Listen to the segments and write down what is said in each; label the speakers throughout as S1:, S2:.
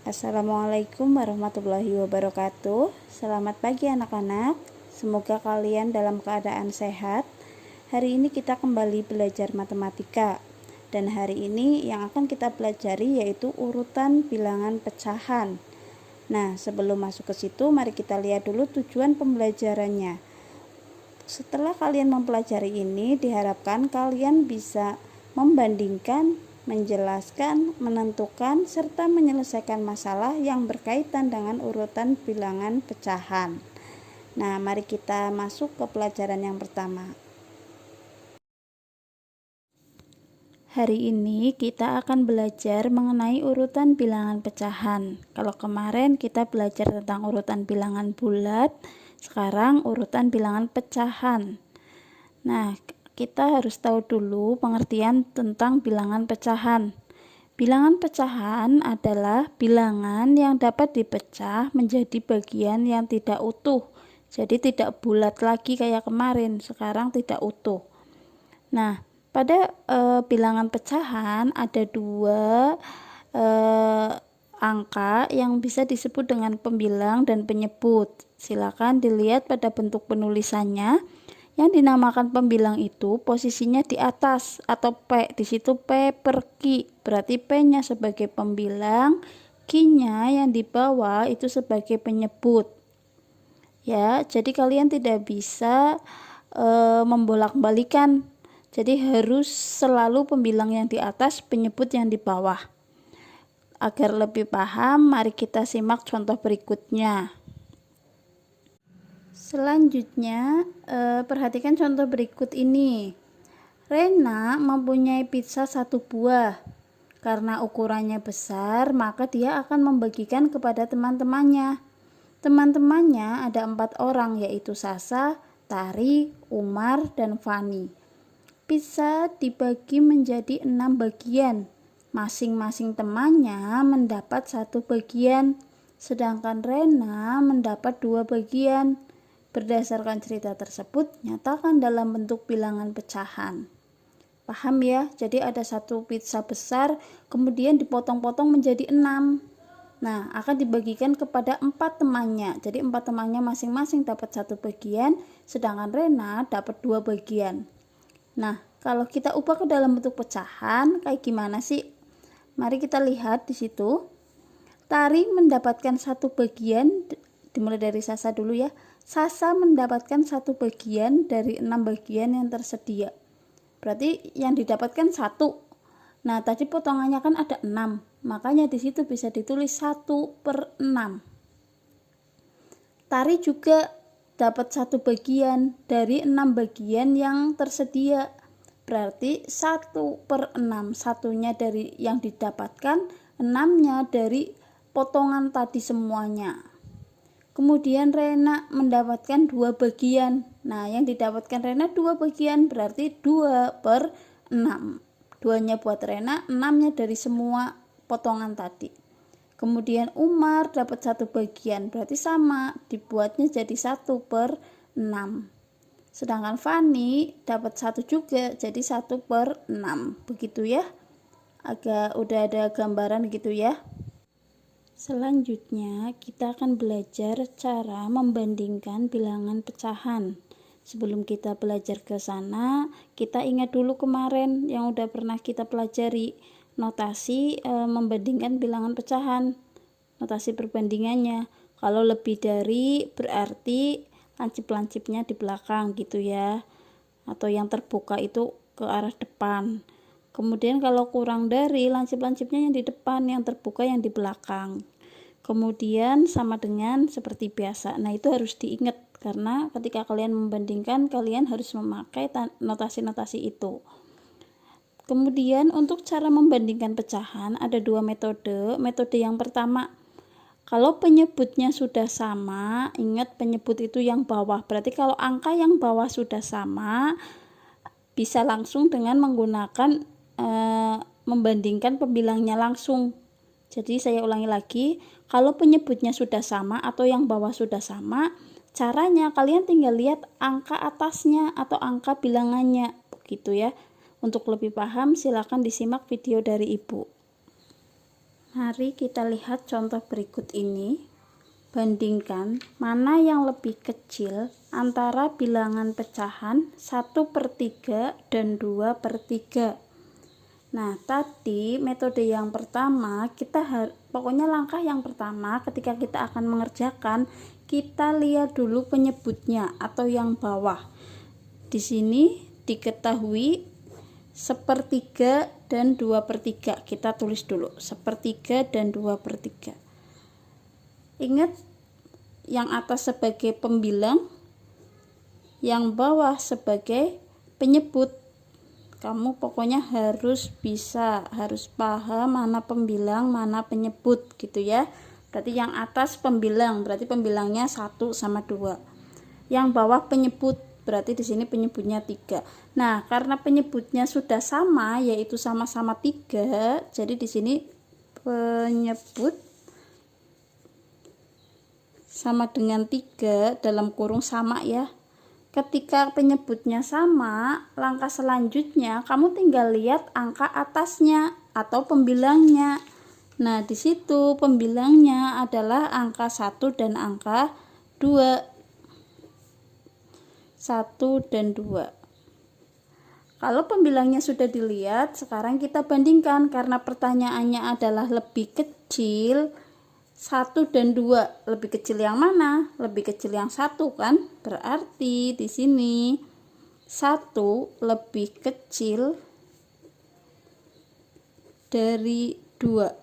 S1: Assalamualaikum warahmatullahi wabarakatuh. Selamat pagi anak-anak. Semoga kalian dalam keadaan sehat. Hari ini kita kembali belajar matematika. Dan hari ini yang akan kita pelajari yaitu urutan bilangan pecahan. Nah, sebelum masuk ke situ, mari kita lihat dulu tujuan pembelajarannya. Setelah kalian mempelajari ini, diharapkan kalian bisa membandingkan, menjelaskan, menentukan, serta menyelesaikan masalah yang berkaitan dengan urutan bilangan pecahan. Nah, mari kita masuk ke pelajaran yang pertama. Hari ini kita akan belajar mengenai urutan bilangan pecahan. Kalau kemarin kita belajar tentang urutan bilangan bulat, sekarang urutan bilangan pecahan. Nah, kita harus tahu dulu pengertian tentang bilangan pecahan. Bilangan pecahan adalah bilangan yang dapat dipecah menjadi bagian yang tidak utuh. Jadi tidak bulat lagi kayak kemarin, sekarang tidak utuh. Nah, pada bilangan pecahan ada dua angka yang bisa disebut dengan pembilang dan penyebut. Silakan dilihat pada bentuk penulisannya. Yang dinamakan pembilang itu posisinya di atas atau P. Di situ P per Q. Berarti P-nya sebagai pembilang, Q-nya yang di bawah itu sebagai penyebut. Ya, jadi kalian tidak bisa membolak-balikan. Jadi harus selalu pembilang yang di atas, penyebut yang di bawah. Agar lebih paham, mari kita simak contoh berikutnya. Selanjutnya, perhatikan contoh berikut ini. Rena mempunyai pizza 1 buah. Karena ukurannya besar, maka dia akan membagikan kepada teman-temannya. Teman-temannya ada 4 orang, yaitu Sasa, Tari, Umar, dan Fani. Pizza dibagi menjadi 6 bagian. Masing-masing temannya mendapat 1 bagian, sedangkan Rena mendapat 2 bagian. Berdasarkan cerita tersebut, nyatakan dalam bentuk bilangan pecahan. Paham ya? Jadi ada 1 pizza besar, kemudian dipotong-potong menjadi 6. Nah, akan dibagikan kepada 4 temannya. Jadi 4 temannya masing-masing dapat 1 bagian, sedangkan Rena dapat 2 bagian. Nah, kalau kita ubah ke dalam bentuk pecahan, kayak gimana sih? Mari kita lihat di situ. Tari mendapatkan 1 bagian, dimulai dari Sasa dulu ya. Sasa mendapatkan 1 bagian dari 6 bagian yang tersedia. Berarti yang didapatkan 1. Nah, tadi potongannya kan ada 6. Makanya di situ bisa ditulis 1 per 6. Tari juga dapat 1 bagian dari 6 bagian yang tersedia. Berarti 1 per 6. Satunya dari yang didapatkan, 6-nya dari potongan tadi semuanya. Kemudian Rena mendapatkan 2 bagian. Nah, yang didapatkan Rena 2 bagian, berarti 2 per 6. 2-nya buat Rena, 6-nya dari semua potongan tadi. Kemudian Umar dapat 1 bagian, berarti sama, dibuatnya jadi 1 per 6. Sedangkan Fani dapat 1 juga, jadi 1 per 6. Begitu ya. Udah ada gambaran gitu ya. Selanjutnya, kita akan belajar cara membandingkan bilangan pecahan. Sebelum kita belajar ke sana, kita ingat dulu kemarin yang udah pernah kita pelajari. Notasi membandingkan bilangan pecahan, notasi perbandingannya. Kalau lebih dari berarti lancip-lancipnya di belakang gitu ya, atau yang terbuka itu ke arah depan. Kemudian kalau kurang dari, lancip-lancipnya yang di depan, yang terbuka yang di belakang. Kemudian sama dengan seperti biasa. Nah, itu harus diingat karena ketika kalian membandingkan, kalian harus memakai notasi-notasi itu. Kemudian untuk cara membandingkan pecahan ada 2 metode. Metode yang pertama, kalau penyebutnya sudah sama, ingat penyebut itu yang bawah. Berarti kalau angka yang bawah sudah sama, bisa langsung dengan menggunakan membandingkan pembilangnya langsung. Jadi saya ulangi lagi, kalau penyebutnya sudah sama atau yang bawah sudah sama, caranya kalian tinggal lihat angka atasnya atau angka bilangannya, begitu ya. Untuk lebih paham, silakan disimak video dari Ibu. Mari kita lihat contoh berikut ini. Bandingkan mana yang lebih kecil antara bilangan pecahan 1/3 dan 2/3. Nah, tadi metode yang pertama pokoknya langkah yang pertama ketika kita akan mengerjakan, kita lihat dulu penyebutnya atau yang bawah. Di sini diketahui 1/3 dan 2/3. Kita tulis dulu 1/3 dan 2/3. Ingat, yang atas sebagai pembilang, yang bawah sebagai penyebut. Kamu pokoknya harus paham mana pembilang, mana penyebut gitu ya. Berarti yang atas pembilang, berarti pembilangnya 1 sama 2. Yang bawah penyebut, berarti di sini penyebutnya 3. Nah, karena penyebutnya sudah sama, yaitu sama-sama 3, jadi di sini penyebut sama dengan 3 dalam kurung sama ya. Ketika penyebutnya sama, langkah selanjutnya kamu tinggal lihat angka atasnya atau pembilangnya. Nah, di situ pembilangnya adalah angka 1 dan angka 2. 1 dan 2. Kalau pembilangnya sudah dilihat, sekarang kita bandingkan karena pertanyaannya adalah lebih kecil 1 dan 2, lebih kecil yang mana? Lebih kecil yang 1 kan? Berarti di sini 1 lebih kecil dari 2.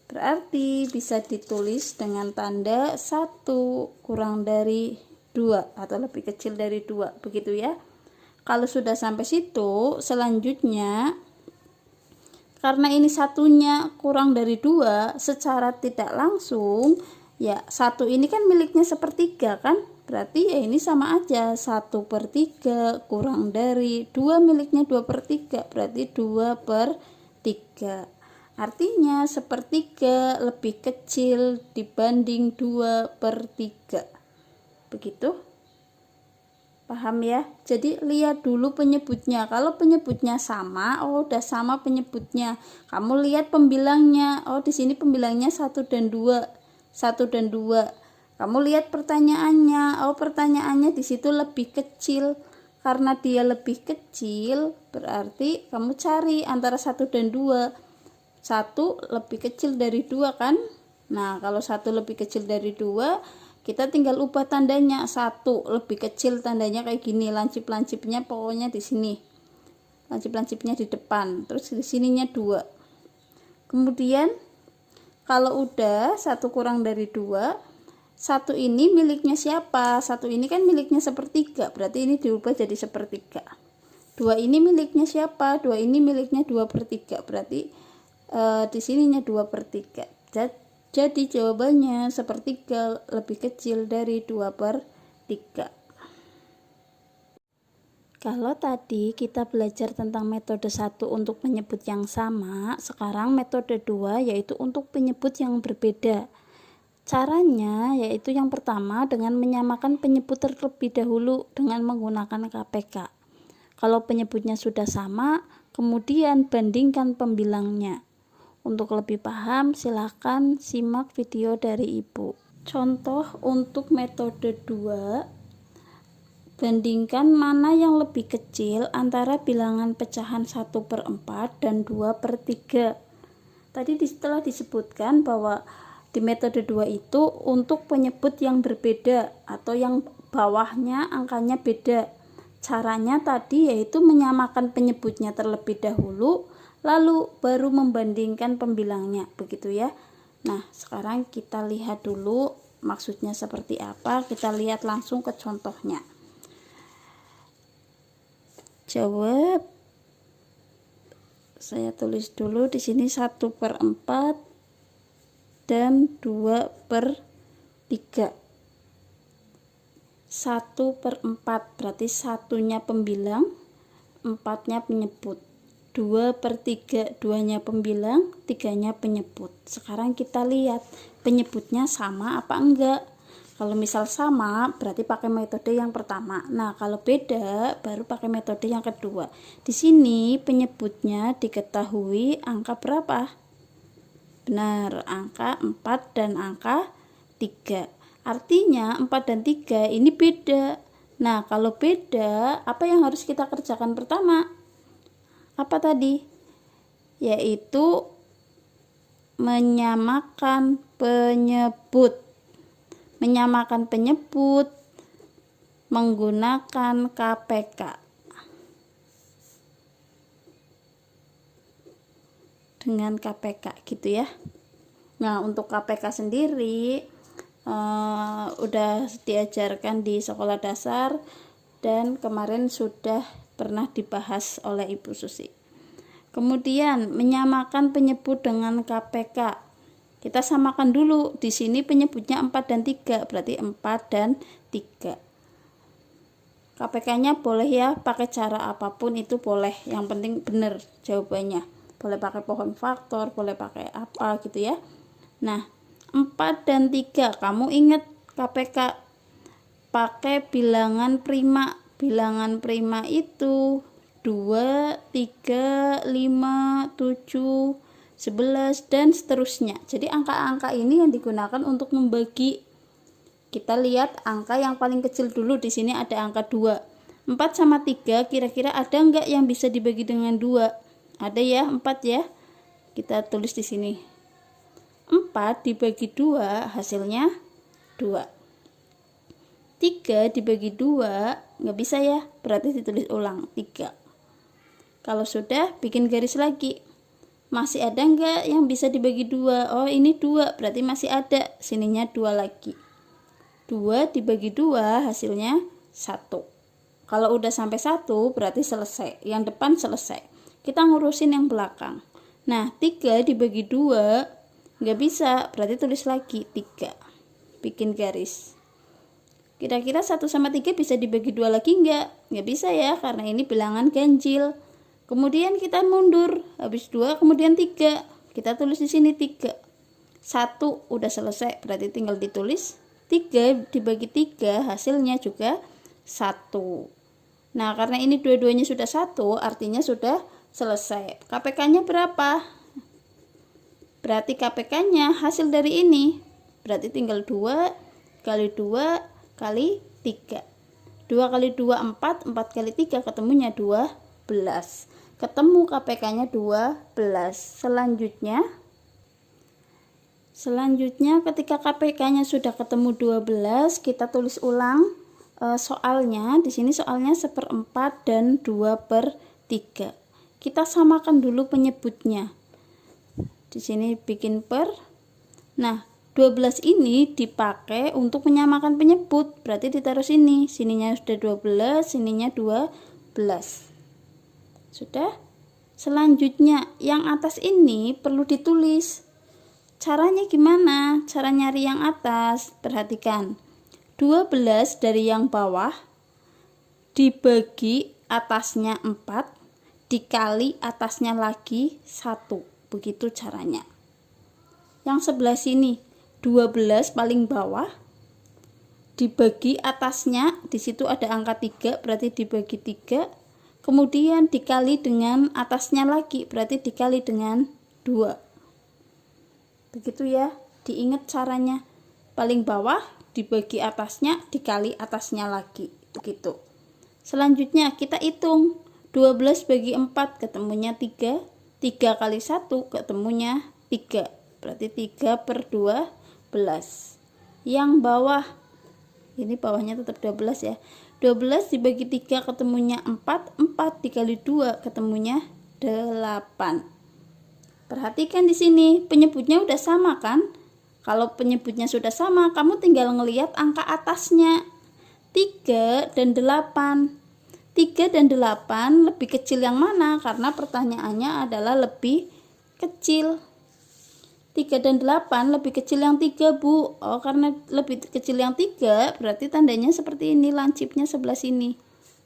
S1: Berarti bisa ditulis dengan tanda 1 kurang dari 2 atau lebih kecil dari 2, begitu ya. Kalau sudah sampai situ, selanjutnya karena ini satunya kurang dari 2, secara tidak langsung ya 1 ini kan miliknya 1/3 kan, berarti ya ini sama aja 1/3 kurang dari 2 miliknya 2/3, berarti 2/3. Artinya 1/3 lebih kecil dibanding 2/3. Begitu? Paham ya? Jadi lihat dulu penyebutnya. Kalau penyebutnya sama, oh udah sama penyebutnya. Kamu lihat pembilangnya. Oh, di sini pembilangnya 1 dan 2. 1 dan 2. Kamu lihat pertanyaannya. Oh, pertanyaannya di situ lebih kecil. Karena dia lebih kecil, berarti kamu cari antara 1 dan 2. 1 lebih kecil dari 2 kan? Nah, kalau 1 lebih kecil dari 2, kita tinggal ubah tandanya. 1 lebih kecil tandanya kayak gini, lancip-lancipnya pokoknya di sini. Lancip-lancipnya di depan. Terus di sininya 2. Kemudian kalau udah 1 kurang dari 2, 1 ini miliknya siapa? 1 ini kan miliknya 1/3, berarti ini diubah jadi 1/3. 2 ini miliknya siapa? 2 ini miliknya 2/3, berarti di sininya 2/3. Jadi jawabannya 1/3 lebih kecil dari 2/3. Kalau tadi kita belajar tentang metode 1 untuk penyebut yang sama, sekarang metode 2 yaitu untuk penyebut yang berbeda. Caranya yaitu yang pertama dengan menyamakan penyebut terlebih dahulu dengan menggunakan KPK. Kalau penyebutnya sudah sama, kemudian bandingkan pembilangnya. Untuk lebih paham, silakan simak video dari Ibu. Contoh untuk metode 2, bandingkan mana yang lebih kecil antara bilangan pecahan 1/4 dan 2/3. Tadi telah disebutkan bahwa di metode 2 itu untuk penyebut yang berbeda atau yang bawahnya angkanya beda. Caranya tadi yaitu menyamakan penyebutnya terlebih dahulu, lalu baru membandingkan pembilangnya, begitu ya. Nah, sekarang kita lihat dulu maksudnya seperti apa. Kita lihat langsung ke contohnya. Jawab. Saya tulis dulu di sini 1/4 dan 2/3. 1/4 berarti satunya pembilang, 4-nya penyebut. 2/3, 2-nya pembilang, 3-nya penyebut. Sekarang kita lihat penyebutnya sama apa enggak. Kalau misal sama, berarti pakai metode yang pertama. Nah, kalau beda, baru pakai metode yang kedua. Di sini penyebutnya diketahui angka berapa? Benar, angka 4 dan angka 3. Artinya 4 dan 3 ini beda. Nah, kalau beda, apa yang harus kita kerjakan pertama? Apa tadi? Yaitu menyamakan penyebut. Menyamakan penyebut menggunakan KPK. Dengan KPK gitu ya. Nah, untuk KPK sendiri udah diajarkan di sekolah dasar dan kemarin sudah pernah dibahas oleh Ibu Susi. Kemudian menyamakan penyebut dengan KPK. Kita samakan dulu. Di sini penyebutnya 4 dan 3, berarti 4 dan 3. KPK-nya boleh ya pakai cara apapun, itu boleh. Yang penting benar jawabannya. Boleh pakai pohon faktor, boleh pakai apa gitu ya. Nah, 4 dan 3, kamu ingat KPK pakai bilangan prima. Bilangan prima itu 2, 3, 5, 7, 11 dan seterusnya. Jadi angka-angka ini yang digunakan untuk membagi. Kita lihat angka yang paling kecil dulu. Di sini ada angka 2. 4 sama 3 kira-kira ada enggak yang bisa dibagi dengan 2? Ada ya, 4 ya. Kita tulis di sini. 4 dibagi 2 hasilnya 2. 3 dibagi 2 nggak bisa ya, berarti ditulis ulang 3. Kalau sudah, bikin garis lagi. Masih ada nggak yang bisa dibagi 2? Oh, ini 2, berarti masih ada. Sininya 2 lagi. 2 dibagi 2 hasilnya 1. Kalau udah sampai 1 berarti selesai. Yang depan selesai. Kita ngurusin yang belakang. Nah, 3 dibagi 2 nggak bisa, berarti tulis lagi 3. Bikin garis. Kira-kira 1 sama 3 bisa dibagi 2 lagi nggak bisa ya, karena ini bilangan ganjil. Kemudian kita mundur, habis 2 kemudian 3. Kita tulis di sini 3. 1 udah selesai, berarti tinggal ditulis 3 dibagi 3 hasilnya juga 1. Nah, karena ini dua-duanya sudah 1, artinya sudah selesai. KPK-nya berapa? Berarti KPK-nya hasil dari ini. Berarti tinggal 2 kali 2 kali 3. 2 kali 2 4, 4 kali 3 ketemunya 12. Ketemu KPK-nya 12. Selanjutnya ketika KPK-nya sudah ketemu 12, kita tulis ulang soalnya. Di sini soalnya 1/4 dan 2/3. Kita samakan dulu penyebutnya. Di sini bikin per. Nah, 12 ini dipakai untuk menyamakan penyebut. Berarti ditaruh sini. Sininya sudah 12, sininya 12. Sudah? Selanjutnya, yang atas ini perlu ditulis. Caranya gimana? Cara nyari yang atas. Perhatikan. 12 dari yang bawah dibagi atasnya 4 dikali atasnya lagi 1. Begitu caranya. Yang sebelah sini 12 paling bawah dibagi atasnya, di situ ada angka 3, berarti dibagi 3, kemudian dikali dengan atasnya lagi, berarti dikali dengan 2. Begitu ya, diingat caranya. Paling bawah dibagi atasnya dikali atasnya lagi, begitu. Selanjutnya kita hitung. 12 bagi 4 ketemunya 3. 3 kali 1 ketemunya 3. Berarti 3/12. Yang bawah, ini bawahnya tetap 12 ya. 12 dibagi 3 ketemunya 4. 4 dikali 2 ketemunya 8. Perhatikan di sini, penyebutnya udah sama kan? Kalau penyebutnya sudah sama, kamu tinggal ngelihat angka atasnya. 3 dan 8. 3 dan 8 lebih kecil yang mana? Karena pertanyaannya adalah lebih kecil. 3 dan 8 lebih kecil yang 3, Bu. Oh, karena lebih kecil yang 3, berarti tandanya seperti ini, lancipnya sebelah sini.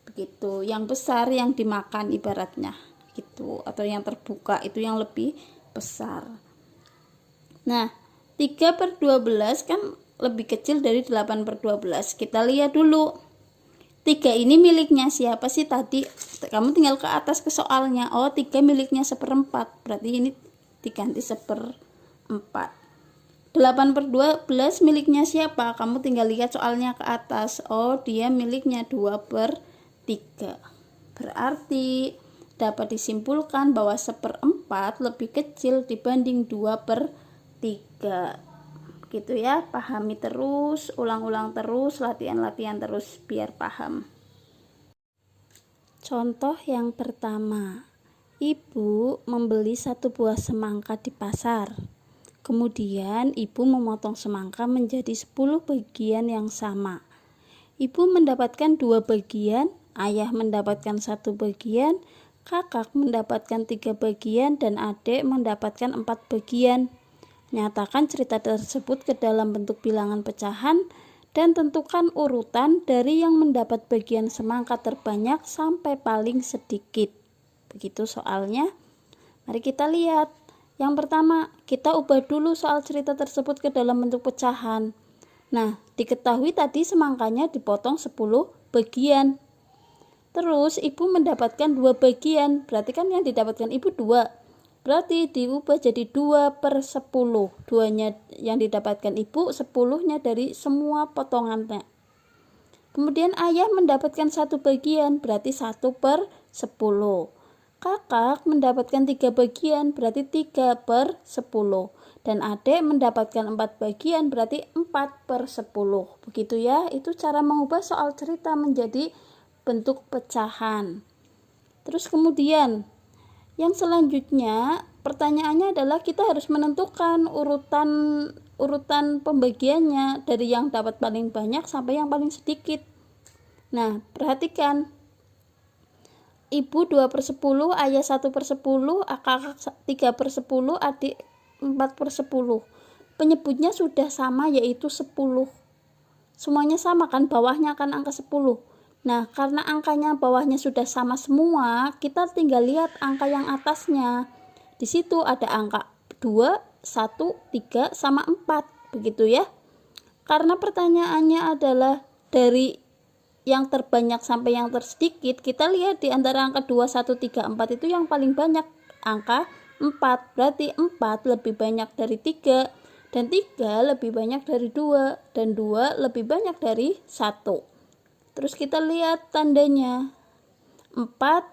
S1: Begitu. Yang besar yang dimakan ibaratnya. Gitu. Atau yang terbuka itu yang lebih besar. Nah, 3/12 kan lebih kecil dari 8/12. Kita lihat dulu. 3 ini miliknya siapa sih tadi? Kamu tinggal ke atas ke soalnya. Oh, 3 miliknya 1/4. Berarti ini diganti 1/4. 4. 8/12 miliknya siapa? Kamu tinggal lihat soalnya ke atas. Oh, dia miliknya 2/3. Berarti dapat disimpulkan bahwa 1/4 lebih kecil dibanding 2/3. Gitu ya, pahami terus, ulang-ulang terus, latihan-latihan terus biar paham. Contoh yang pertama, ibu membeli 1 buah semangka di pasar. Kemudian ibu memotong semangka menjadi 10 bagian yang sama. Ibu mendapatkan 2 bagian, ayah mendapatkan 1 bagian, kakak mendapatkan 3 bagian, dan adik mendapatkan 4 bagian. Nyatakan cerita tersebut ke dalam bentuk bilangan pecahan dan tentukan urutan dari yang mendapat bagian semangka terbanyak sampai paling sedikit. Begitu soalnya. Mari kita lihat. Yang pertama, kita ubah dulu soal cerita tersebut ke dalam bentuk pecahan. Nah, diketahui tadi semangkanya dipotong 10 bagian. Terus ibu mendapatkan 2 bagian, berarti kan yang didapatkan ibu 2. Berarti diubah jadi 2/10. 2-nya yang didapatkan ibu, 10-nya dari semua potongannya. Kemudian ayah mendapatkan 1 bagian, berarti 1/10. Kakak mendapatkan 3 bagian, berarti 3/10. Dan adik mendapatkan 4 bagian, berarti 4/10. Begitu ya, itu cara mengubah soal cerita menjadi bentuk pecahan. Terus kemudian, yang selanjutnya, pertanyaannya adalah kita harus menentukan urutan pembagiannya dari yang dapat paling banyak sampai yang paling sedikit. Nah, perhatikan. Ibu 2/10, ayah 1/10, kakak 3/10, adik 4/10. Penyebutnya sudah sama, yaitu 10. Semuanya sama kan, bawahnya kan angka 10. Nah, karena angkanya bawahnya sudah sama semua, kita tinggal lihat angka yang atasnya. Di situ ada angka 2, 1, 3, sama 4. Begitu ya. Karena pertanyaannya adalah dari yang terbanyak sampai yang tersedikit, kita lihat di antara angka 2, 1, 3, 4 itu yang paling banyak angka 4. Berarti 4 lebih banyak dari 3, dan 3 lebih banyak dari 2, dan 2 lebih banyak dari 1. Terus kita lihat tandanya. 4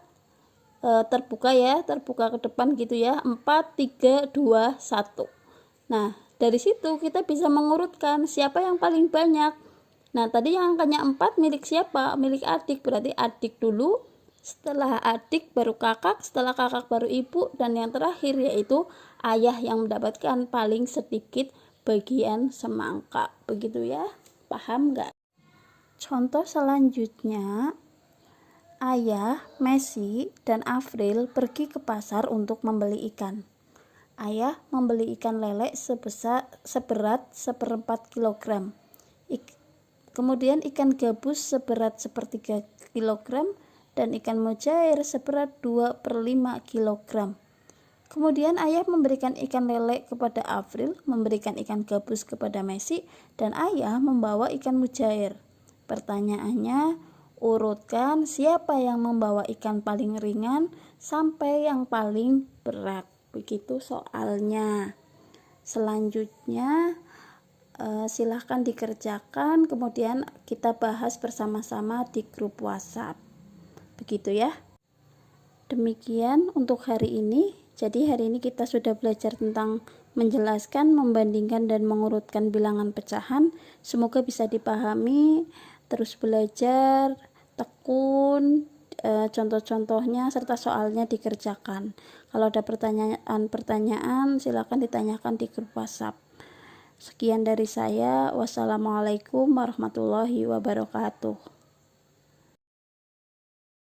S1: terbuka ya, terbuka ke depan gitu ya. 4, 3, 2, 1. Nah, dari situ kita bisa mengurutkan siapa yang paling banyak. Nah, tadi yang angkanya 4 milik siapa? Milik adik, berarti adik dulu, setelah adik baru kakak, setelah kakak baru ibu, dan yang terakhir yaitu ayah yang mendapatkan paling sedikit bagian semangka. Begitu ya, paham nggak? Contoh selanjutnya, ayah, Messi, dan Afril pergi ke pasar untuk membeli ikan. Ayah membeli ikan lele seberat 1/4 kilogram. Kemudian ikan gabus seberat 1/3 kg dan ikan mujair seberat 2/5 kg. Kemudian ayah memberikan ikan lele kepada Afril, memberikan ikan gabus kepada Messi, dan ayah membawa ikan mujair. Pertanyaannya, urutkan siapa yang membawa ikan paling ringan sampai yang paling berat. Begitu soalnya. Selanjutnya, silahkan dikerjakan, kemudian kita bahas bersama-sama di grup WhatsApp. Begitu ya. Demikian untuk hari ini. Jadi hari ini kita sudah belajar tentang menjelaskan, membandingkan, dan mengurutkan bilangan pecahan. Semoga bisa dipahami. Terus belajar, tekun, contoh-contohnya serta soalnya dikerjakan. Kalau ada pertanyaan silahkan ditanyakan di grup WhatsApp. Sekian dari saya. Wassalamualaikum warahmatullahi wabarakatuh.